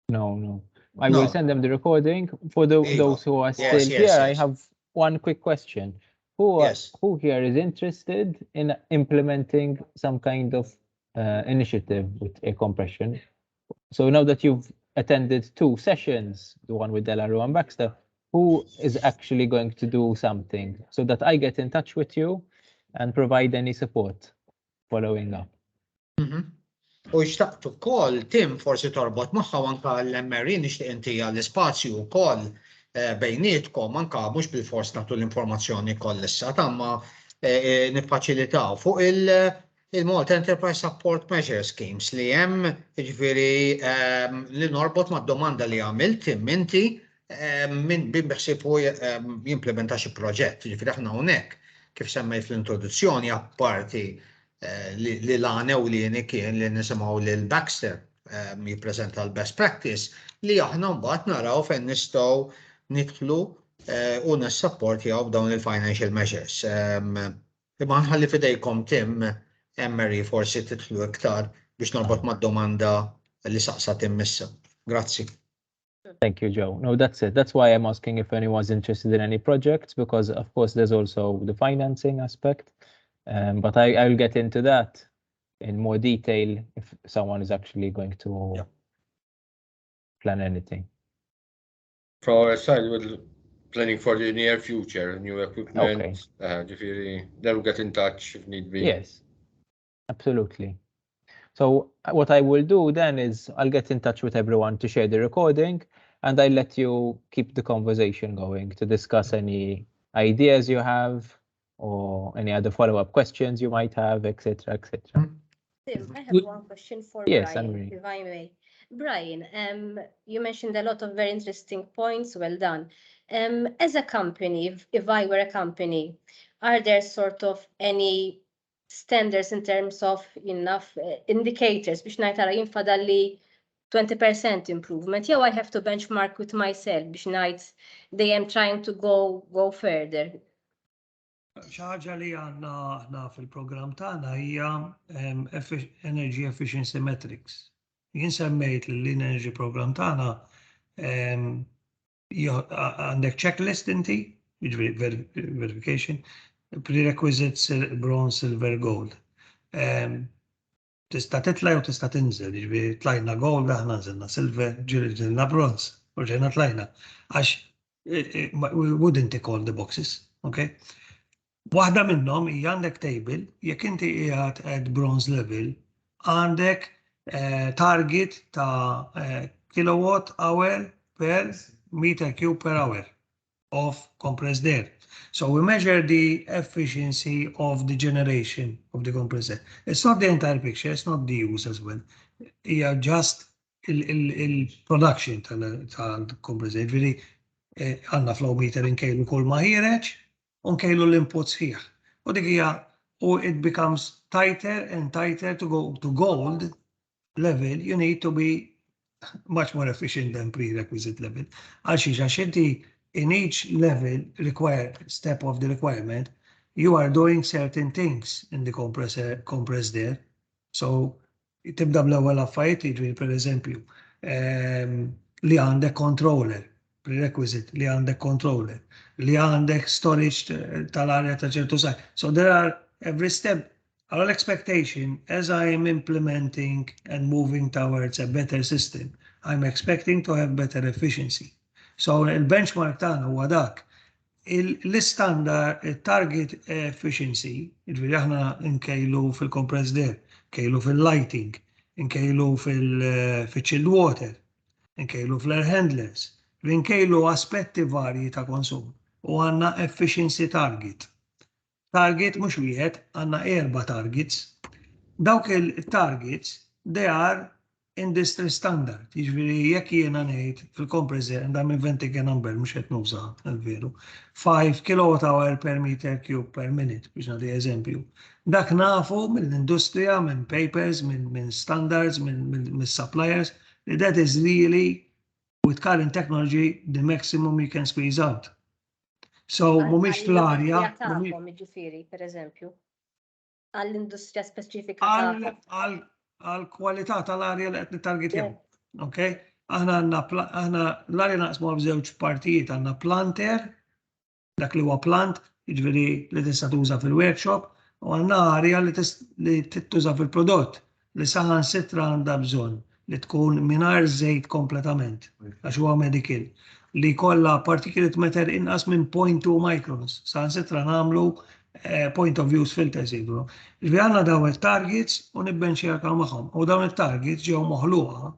No. I will send them the recording. For those who are still here, I have one quick question. Who here is interested in implementing some kind of initiative with air compression? So now that you've attended 2 sessions, the one with Delaro and Baxter, who is actually going to do something so that I get in touch with you and provide any support following up? U xtaqt ukoll Tim forsi torbot magħha anke l-MRI nixtieq inti għall-ispazju wkoll bejnietkom anke mhux bil-fors nagħtu l-informazzjoni kollha issa tamma niffaċilitaw fuq il-Malta Enterprise Support Measure Schemes li hemm jiġifieri li norbot mad-domanda li għamilt Tim inti min biħsibu jimplementa xi proġett, jiġifieri aħna hawnhekk kif semmejt fl-introduzzjoni apparti li l-għana u li kien li nisimaw li l-Baxter jiprezenta l-best practice li aħna mbagħad naraw fejn nistgħu nidħlu u nissapport jew b'dawn il-financial measures. Imma nħalli fidejkom Tim Emery forsi tidħlu iktar biex norbot mad-domanda li saqsa Tim issa. Grazzi. Thank you, Joe. No, that's it. That's why I'm asking if anyone's interested in any projects, because of course there's also the financing aspect. But I'll get into that in more detail if someone is actually going to plan anything. From our side, we're planning for the near future, new equipment. Then we'll get in touch if need be. Yes, absolutely. So what I will do then is I'll get in touch with everyone to share the recording, and I'll let you keep the conversation going to discuss any ideas you have, or any other follow-up questions you might have, etc., etc. Tim, I have one question for Brian, if I may. Brian, you mentioned a lot of very interesting points. Well done. As a company, if I were a company, are there sort of any standards in terms of enough indicators biex ngħid ara jinfadal li 20% improvement? I have to benchmark with myself biex ngħid dejjem trying to go further. Xaġa li għandna fil-programm tagħna hija energy efficiency metrics. Jien semmejt l-energy program tagħna għandek checklist inti, verification, prerequisites bronze, silver, gold. Tista' titla' jew tista' tinżel, jiġifieri tlajna gold aħna nżilna silver, ġilna bronze, u ġejna tlajna. Għax we wouldn't tick all the boxes, okay? Waħda minnhom hija għandek table, jekk inti qiegħed at bronze level, għandek target ta' kilowatt hour per meter cube per hour of compressed air. So we measure the efficiency of the generation of the compressor. It's not the entire picture, it's not the use as well. Hija just il-production tal-compressor. Ġifieri għandna flow meter inkejlu kull ma ħireġ, unkejlu l-inputs fih. U dik hija, it becomes tighter and tighter to go to gold level. You need to be much more efficient than prerequisite level. Għax inti in each level required step of the requirement, you are doing certain things in the compressed air. So tibda bl-ewwel affarijiet, jiġri per eżempju li għandek controller prerequisite li għandek controller, li għandek storage tal-area ta' ċertu site. So there are every step. Our expectation as I am implementing and moving towards a better system, I'm expecting to have better efficiency. So il-benchmark tagħna huwa dak. L-standard, il-target efficiency, ġviri aħna nkejlu fil-compressed air, nkejlu fil-lighting, nkejlu fil-chilled water, nkejlu fl-air handlers, nkejlu aspetti varji ta' konsum u għanna efficiency target. Target mux wieħed, għanna 4 targets. Dawk il-targets, they are industry standard. Jiġifieri jekk jiena ngħid fil-compressor and I'm inventing a number mhux qed nuża l-veru. 5 kWh per meter cube per minute biex nagħti eżempju. Dak nafu mill-industrija, minn papers, minn standards, minn suppliers, that is really with current technology the maximum you can squeeze out. So mhumiex fl-arja. Ġifieri, pereżempju, għall-industrija speċifika għal-kwalità tal-arja li qed nittargetjaw. Okay? Aħna l-arja naqsmu f'żewġ partijiet, għandna planter, dak li huwa plant, jiġifieri li tista' tuża fil-workshop, u għandna arja li tuża fil-prodott li saħansitra għandha bżonn li tkun mingħajr żejt kompletament għax huwa medical li jkollha particulate matter inqas minn 0.2 microns. Saħansitra nagħmlu point of use filters jgħidu. Ġifieri għandna dawn it-targets u nibbenchmarkaw magħhom. U dawn it-targets ġew moħluqa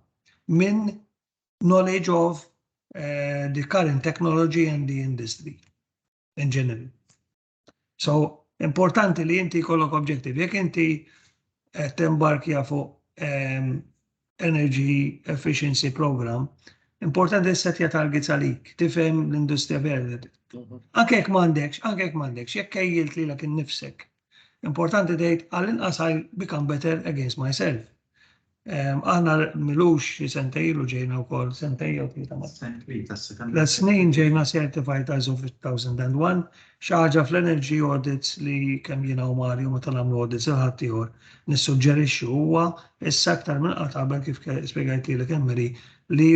minn knowledge of the current technology and the industry in general. So importanti li inti jkollok objective. Jekk inti tembarkja fuq energy efficiency program, importanti s-setja targets għalik, tifhem l-industrija vera. Anke jekk m'għandekx, jekk kejjilt lilek innifsek. Importanti tgħid għall-inqas I become better against myself. Aħna milux sentejlu ġejna wkoll sentejja u tlieta snin ġejna certified as of 2001, xi ħaġa fl-energy audits li kemm jiena u Mario meta nagħmlu audits il ħadd ieħor nissuġġerixxu huwa issa aktar minn qatt qabel kif spjegajtilek Emery li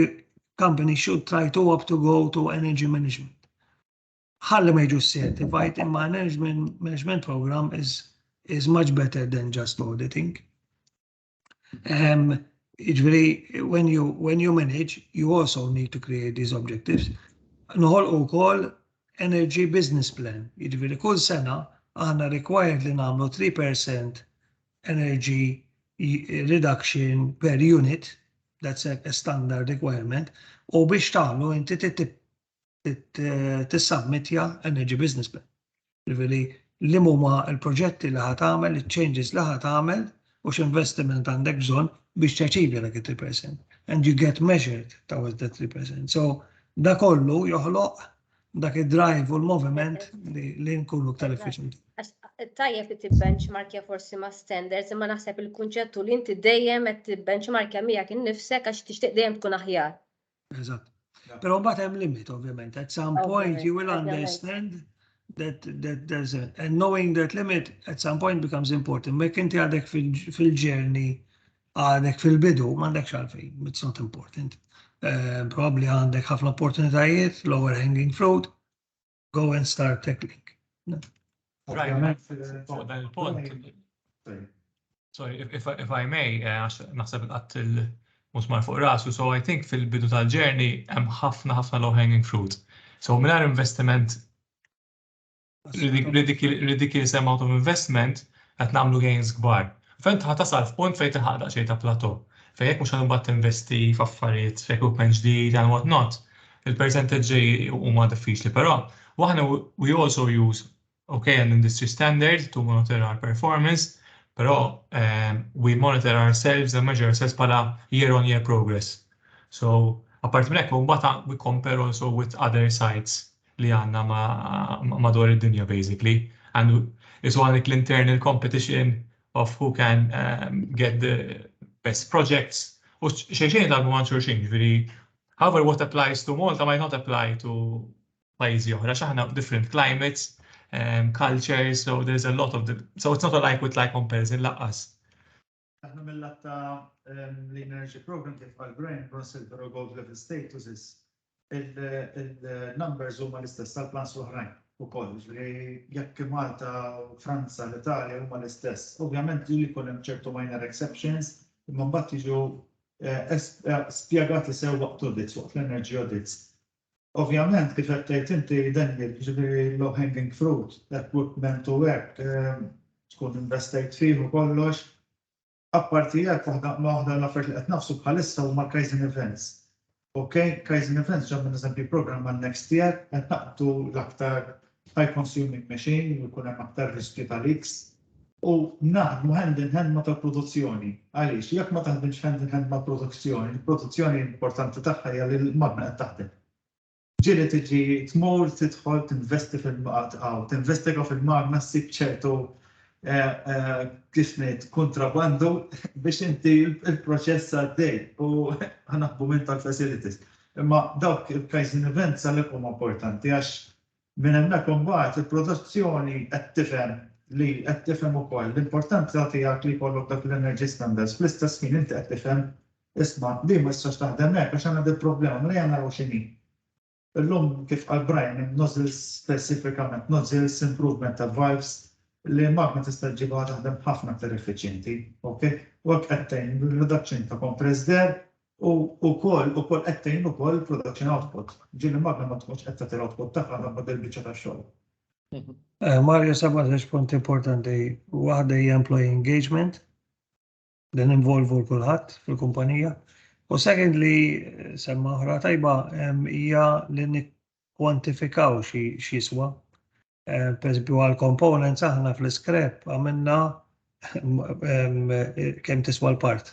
companies should try to go to energy management. Ħalli ma jiġu certified imma management program is much better than just auditing. Ġifieri when you manage, you also need to create these objectives. Noħolqu wkoll energy business plan. Ġifieri kull sena aħna required li nagħmlu 3% energy reduction per unit. That's a standard requirement. U biex tagħmlu inti tissubmitja energy business plan. Ġifieri li huma l-proġetti li ħadd tagħmel, il-changes li ħadd tagħmel u x'investiment għandek bżonn biex taċivi dak 3%. And you get measured towards that 3%. So da kollu joħloq dak id-drive u l-moviment li nkunu aktar efficienti. Tajjeb li tibbenchmarkja forsi ma' standards, imma naħseb il-kunċettu li inti dejjem qed tibbenchmarkja miegħek innifsek għax tixtieq dejjem tkun aħjar. Eżatt. Però mbagħad hemm limit ovvjament. At some point you will understand that there's and knowing that limit at some point becomes important. Mek inti għadek fil-ġerni, għadek fil-bidu, m'għandekx għalfejn, it's not important. Probably għandek ħafna opportunitajiet, lower hanging fruit, go and start tackling. Right, so dan il-punt. Sorry, if I may, naħseb qatt il-musmar fuq rasu, so I think fil-bidu tal-ġerni hemm ħafna low hanging fruit. So mingħajr investiment ridiculous amount of investment qed nagħmlu gains kbar. Fent ħatasal f'punt fejn tilħaq daqsxejn ta' plateau. Fejn jekk mhux ħanbagħad tinvesti f'affarijiet f'equipment ġdid and what not, il-percentaġġi huma diffiċli, però waħna we also use an industry standard to monitor our performance, però we monitor ourselves and measure ourselves bħala year-on-year progress. So apart minn hekk mbagħad we compare also with other sites li għanna madwar id-dinja basically, and it's one like internal competition of who can get the best projects. U xejn talbu ma' xulxin, ġifieri, however what applies to Malta might not apply to pajjiżi oħra, x'aħna different climates, cultures, so there's a lot of so it's not a like with like comparison laqqas. Aħna mill-latta l-energy program kif għal-Brian Russell gold level statuses il-numbers huma l-istess tal-plans l-oħrajn ukoll, li jekk Malta, Franza, l-Italja huma l-istess. Ovvjament li jkun hemm ċertu minor exceptions, imma mbagħad jiġu spjegati sew waqt audits, waqt l-energy audits. Ovvjament kif qed tgħid inti Daniel, jiġifieri low hanging fruit, equipment u hekk tkun investejt fih u kollox. Apparti hekk waħda l-affarijiet li qed nafsu bħalissa huma Kaizen events. Okay, Kaizen events ġab minn eżempju program għal next year, qed naqtu l-aktar high consuming machine, u jkun hemm aktar riskju tal-X. U naħdmu hand in hand ma' tal-produzzjoni. Għaliex, jekk ma taħdimx hand in hand ma' produzzjoni, il-produzzjoni importanti tagħha hija li l-magna qed taħdem. Ġieli tiġi tmur tidħol tinvesti tinvestiga fil-magna ssib ċertu kif ngħid kontrabandu biex inti il-proċess għaddej u ħanaħbu minn tal-facilities. Imma dawk il-Kaizen events għalhekk huma importanti għax minn hemmhekk imbagħad il-produzzjoni qed tifhem li qed tifhem ukoll l-importanti tiegħek li jkollok dak l-energy standards fl-istess ħin inti qed tifhem isma' li ma jistax taħdem hekk għax għandna il-problema ma naraw x'inhi. Illum kif qal Brian nozzles specifikament nozzles improvement ta' valves li magna tista' ġibha taħdem ħafna aktar effiċjenti, okay? U hekk qed tgħin reduction ta' compressed air u wkoll qed tgħin ukoll production output. Ġieli magna ma tkunx qed tagħti l-output tagħha laqgħa il-biċċa tax-xogħol. Mario seba' punt importanti, waħda hija employee engagement, dan involvu kulħadd fil-kumpanija. U secondly, semma oħra tajba hija li nikkwantifikaw x'jiswa. Per esempio għal components aħna fl-scrap għamilna kemm tiswa l-part.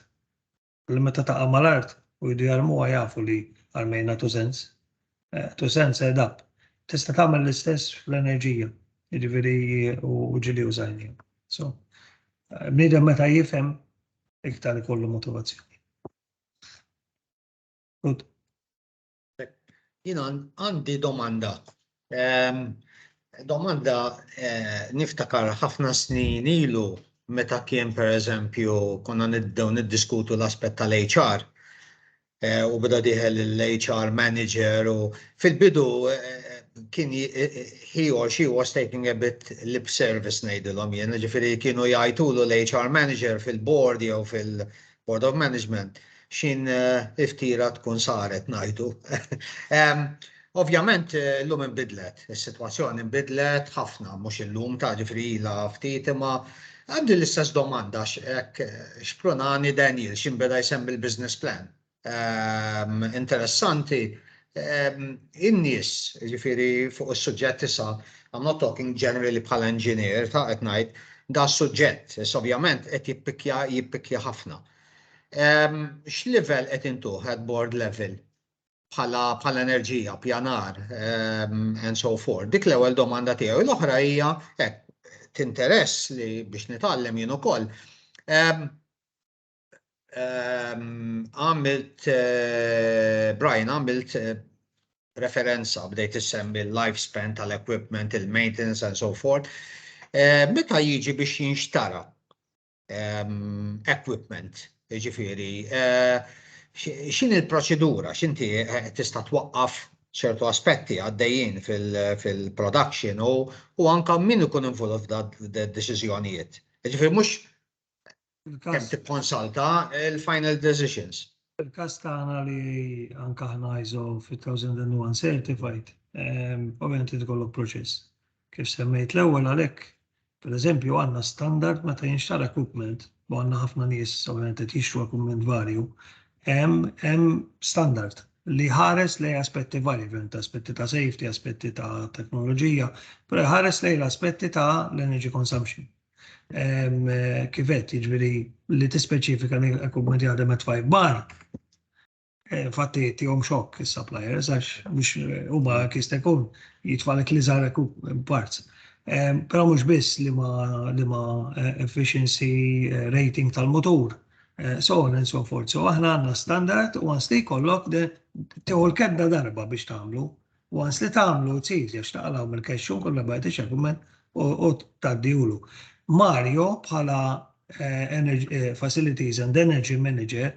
Li meta taqa' mal-art u jdu jarmuha jafu li għalmejna 2 cents. 2 cents head up. Tista' tagħmel l-istess fl-enerġija, jiġifieri u ġieli użajni. So, bniedem meta jifhem iktar ikollu motivazzjoni. Good. Jiena għandi domanda. Domanda niftakar ħafna snin ilu meta kien pereżempju konna nibdew niddiskutu l-aspett tal-HR u beda diħel l-HR manager u fil-bidu kien he or she was taking a bit lip service ngħidilhom jien, ġifieri kienu jgħidulu l-HR manager fil-board jew fil-board of management x'in iftira tkun saret ngħidu. Ovvjament l-lum inbidlet, is-sitwazzjoni inbidlet ħafna, mhux illum ta' ġifri ilha ftit imma għandi l-istess domanda x'pronani Daniel x'inbeda jsemmi l-business plan. Interessanti, in-nies ġifieri fuq is-suġġett issa, I'm not talking generally bħala engineer ta' qed ngħid, da suġġett, ovvjament qed jippikja ħafna. X'level qed intuħ at board level? Bħala enerġija, pjanar, and so forth. Dik l-ewwel domanda tiegħu. L-oħra hija tinteress li biex nitgħallem jien ukoll. Brian għamilt referenza bdejt issemmi l-lifespan tal-equipment, il-maintenance and so forth. Meta jiġi biex jinxtara equipment, ġifieri, x'in il-proċedura, x'inti tista' twaqqaf ċertu aspetti għaddejjin fil-production u anke min ikun involved f'deċiżjonijiet. Ġifieri mhux kemm tikkonsalta il-final decisions. Il-każ tagħna li anke aħna ISO fit-2001 certified, ovvjament tkollok proċess. Kif semmejt l-ewwel għalhekk, pereżempju għandna standard meta jinxtara equipment, u għandna ħafna nies ovvjament qed jixtru equipment varju. Hemm standard li ħares lej aspetti varji, aspetti ta' safety, aspetti ta' teknoloġija, però ħares lej l-aspetti ta' l-energy consumption. Kifet, jiġifieri li tispeċifika li l-equipment jaħdem at 5 bar. Infatti tihom xokk is-suppliers għax mhux huma kista jkun jitfalek li żgħar parts. Però mhux biss li ma efficiency rating tal-motur. So on and so forth. So aħna għandna standard u għans li jkollok tieħu l-kedda darba biex tagħmlu. U għans li tagħmlu tsiż għax taqalgħu mill-kexxun kollha bħajt ix-equipment u tgħaddihulu. Mario bħala Facilities and Energy Manager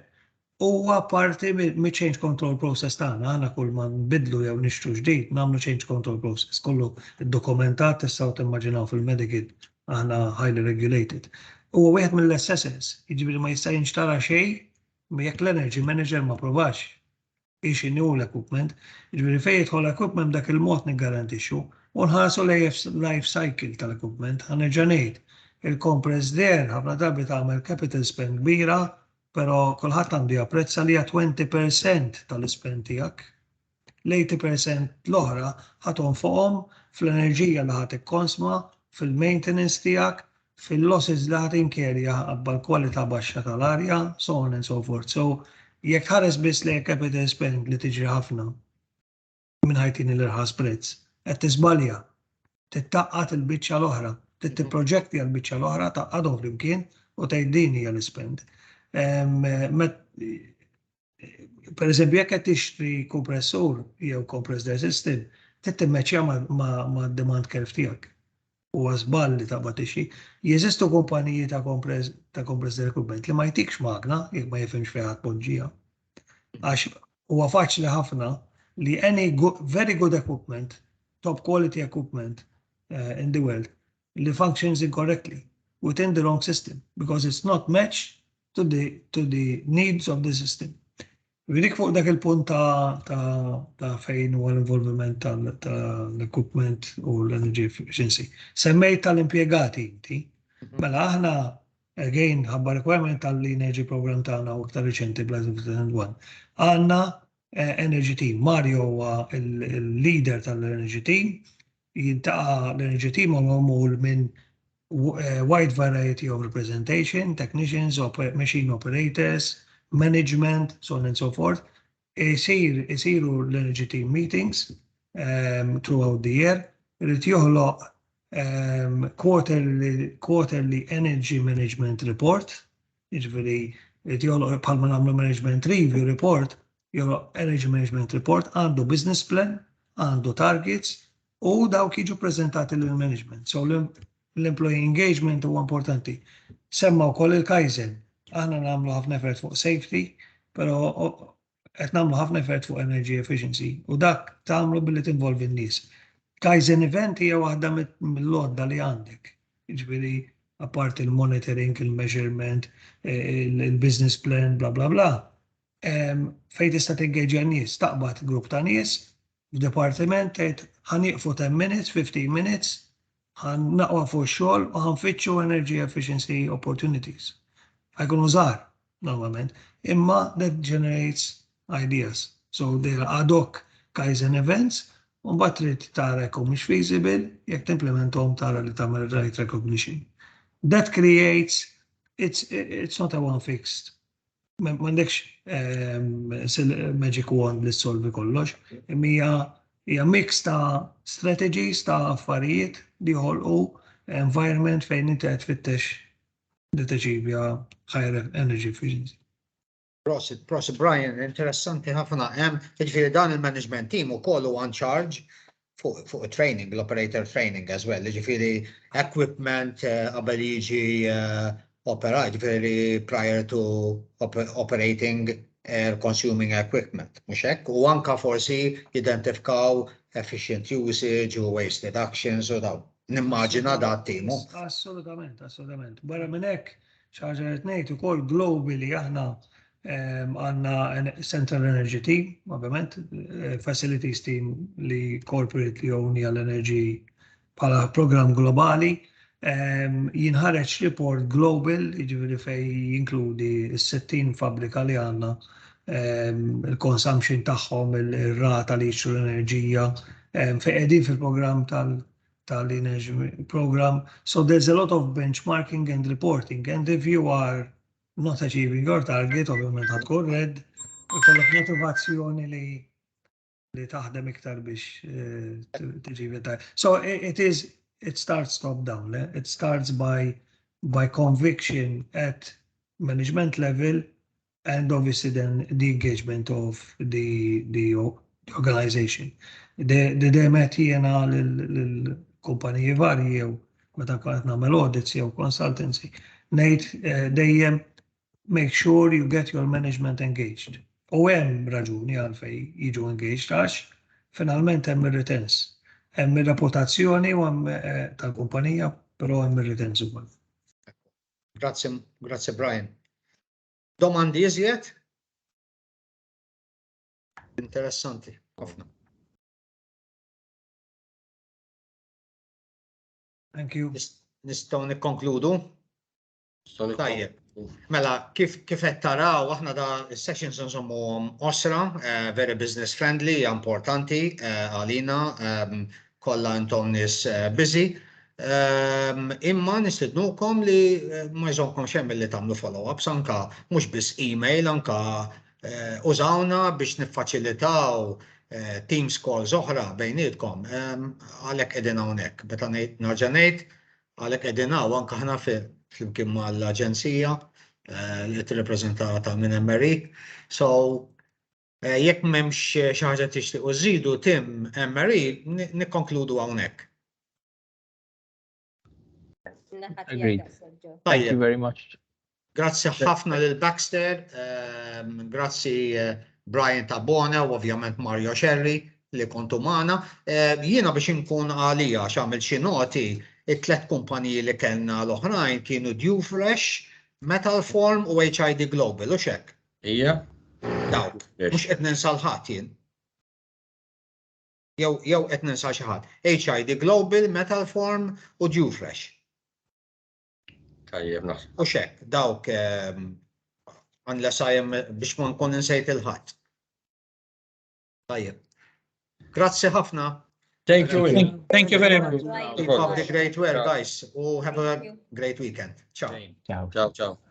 huwa parti mi-change control process tagħna, għana kull ma nbidlu jew nixtru ġdid, nagħmlu change control process. Kollu id-dokumentat tistgħu timmaġinaw fil-Medicaid aħna highly regulated. Huwa wieħed mill-SSS, jiġifieri ma jista' jinxtara xejn jekk l-energy manager ma provax biex inhu l-equipment, jiġifieri fejn jidħol equipment dak il-mod niggarantixxu u nħarsu life cycle tal-equipment. Ħanerġa' ngħid, il-compressed air ħafna drabi tagħmel capital spend kbira, però kulħadd għandu japprezza li hija 20% tal-ispend tiegħek. L-80% l-oħra ħathom fuqhom fl-enerġija li ħadd ikkonsma, fil-maintenance tiegħek, fil-losses li ħadd inkerja għabba l-kwalità baxxa tal-arja, so on and so forth. So jekk ħares biss li capital spend li tiġri ħafna minn ħajtin l-irħas prezz, qed tiżbalja, tittaqqat il-biċċa l-oħra, tipproġetti għall-biċċa l-oħra, taqqadhom flimkien u tgħid din hija l-ispend. Per eżempju, jekk qed tixtri kompressur jew compressed air system, tittimmeċċja mad-demand curve tiegħek. Huwa żball li taqbad ixi. Jeżistu kumpaniji ta' compressed air equipment li ma jtikx magna jekk ma jifhimx fejn tpoġġija. Għax huwa faċli ħafna li any very good equipment, top quality equipment in the world, li functions incorrectly within the wrong system because it's not matched to the needs of the system. Vidik fuq dak il-punt ta' fejn huwa l-involviment tal-equipment u l-energy efficiency. Semmejt tal-impjegati inti, mela aħna again ħabba requirement tal-energy program tagħna u aktar riċenti bl-2001. Għandna energy team. Mario huwa il-leader tal-energy team. Jintaqa l-energy team magħmul minn wide variety of representation, technicians, machine operators, management, so on and so forth. Isiru l-energy team meetings throughout the year. Irid joħloq quarterly energy management report. Jiġifieri irid joħloq bħalma nagħmlu management review report, joħloq energy management report, għandu business plan, għandu targets u dawk jiġu preżentati lill-management. So l-employee engagement huwa importanti. Semma wkoll il-Kaizen. Aħna nagħmlu ħafna effort fuq safety, però qed nagħmlu ħafna effort fuq energy efficiency u dak tagħmlu billi tinvolvi n-nies. Kaizen event hija waħda mill-lodda li għandek. Jiġifieri apart il-monitoring, il-measurement, il-business plan, bla bla bla. Fejn tista' tingeġġja n-nies, taqbad grupp ta' nies f'dipartiment tgħid ħanieqfu 10 minutes, 15 minutes, ħannaqwa fuq xogħol u ħanfittxu energy efficiency opportunities. Ħajkunu żgħar normalment, imma that generates ideas. So there are ad hoc Kaizen events, u mbagħad trid tara jekk mhux feasible, jekk timplementhom tara li tagħmel right recognition. That creates, it's not a one fixed. M'għandekx magic wand li solvi kollox, imma hija mix ta' strategies ta' affarijiet li joħolqu environment fejn inti qed tfittex li tiġibja higher energy efficiency. Prosit, Brian, interessanti ħafna. Jiġifieri dan il-management team ukoll huwa in charge fuq training, l-operator training as well. Jiġifieri equipment qabel jiġi operati, jiġifieri prior to operating consuming equipment, mhux hekk? U anke forsi jidentifikaw efficient usage u waste reductions u dawn. Nimmaġina dat timu. Assolutament. Barra minn hekk xi ħaġa qed ngħid ukoll globally aħna għandna Central Energy Team, ovvjament, Facilities Team li corporate li ownja l-energy bħala programm globali. Jinħareġ report global, jiġifieri fejn jinkludi s-60 fabbrika li għandna, il-consumption tagħhom, ir-rata li jixtru l-enerġija, fejn qegħdin fil-programm tal-energy program. So there's a lot of benchmarking and reporting, and if you are not achieving your target, ovvjament ħadkun red, ikollok motivazzjoni li taħdem iktar biex tiġivi target. So it starts top down. It starts by conviction at management level, and obviously then the engagement of the organization. Demet jena l-kumpaniji varji jew meta kont nagħmel audits jew consultancy, ngħid dejjem make sure you get your management engaged. U hemm raġuni għalfej jiġu engaged għax finalment hemm ir-returns. Hemm ir-reputazzjoni u hemm tal-kumpanija, però hemm ir-returns ukoll. Grazzi Brian. Domandi iżjed? Interessanti, ħafna. Thank you. Nistgħu nikkonkludu? Tajjeb. Mela, kif qed taraw aħna da sessions insommu osra, very business friendly, importanti għalina, kollha intom nies busy. Imma nistidnukom li ma jżomkom xemm li tagħmlu follow-ups anka mhux biss email anka użawna biex niffaċilitaw Teams calls oħra bejnietkom. Għalhekk qegħdin hawnhekk. Meta narġa' ngħid għalhekk qegħdin hawn anke aħna flimkien mal-aġenzija li tirrappreżentata minn MRE. So jekk m'hemmx xi ħaġa tixtiequ żidu Tim MRE nikkonkludu hawnhekk. Agreed. Thank you very much. Grazzi ħafna lil Baxter, grazzi Brian Tabona u ovvjament Mario Sherry li kontu magħna. Jiena biex inkun għalija x'għamil xi noti it-tlet kumpaniji li kellna l-oħrajn kienu Dewfresh, Metal Form u HID Global, u xek? Ija. Dawk, mhux qed ninsa l-ħadd jien. Jew qed ninsa xi ħadd. HID Global, Metal Form u Dewfresh. Tajjeb naħseb. U xek, dawk unless I am biex ma nkun insejt il-ħadd. Tajjeb. Grazzi ħafna. Thank you. Thank you very much. Keep up the great work, guys. Oh, have a great weekend. Ciao. Ciao. Ciao, ciao.